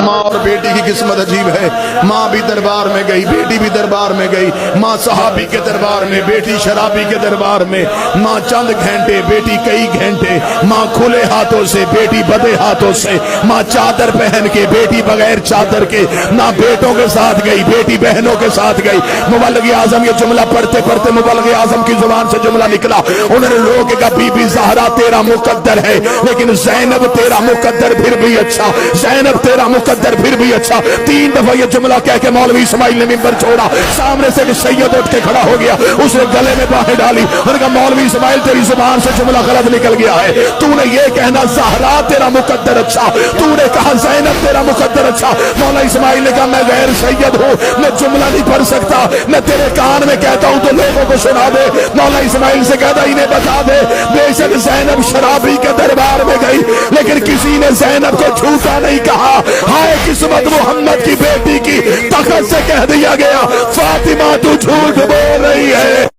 ماں اور بیٹی کی قسمت عجیب ہے. ماں بھی دربار میں گئی, بیٹی بھی دربار میں گئی. ماں صحابی کے دربار میں, بیٹی شرابی کے دربار میں. ماں چند گھنٹے, بیٹی کئی گھنٹے. ماں کھلے ہاتھوں سے, بیٹی بدے ہاتھوں سے. ماں چادر پہن کے, بیٹی بغیر چادر کے. ماں بیٹوں کے ساتھ گئی, بیٹی بہنوں کے ساتھ گئی. مبلغ اعظم یہ جملہ پڑھتے پڑھتے مبلغ اعظم کی زبان سے جملہ نکلا. انہوں نے لوگوں کے کہا بی بی زہرا تیرا مقدر ہے, لیکن زینب تیرا مقدر پھر بھی اچھا, زینب تیرا مقدر پھر بھی اچھا. 3 دفعہ یہ جملہ کہہ کے مولوی اسماعیل نے منبر چھوڑا. سامنے سے ایک سید اٹھ کے کھڑا ہو گیا, اس نے گلے میں باہیں ڈالی. انہوں نے کہا مولوی اسماعیل تیری زبان سے جملہ غلط نکل گیا ہے. تو نے یہ کہنا زہرا تیرا مقدر اچھا, تو نے کہا زینب تیرا مقدر اچھا. مولا اسماعیل نے کہا میں غیر سید ہوں, میں جملہ نہیں پڑھ سکتا, میں تیرے کان میں کہتا ہوں تو لوگوں کو سنا دے. مولا اسماعیل سے کہتا انہیں بتا دے بے شک زینب شرابی کے دربار میں گئی, لیکن کسی نے زینب کو جھوٹا نہیں کہا. ہائے قسمت محمد کی بیٹی کی, تخت سے کہہ دیا گیا فاطمہ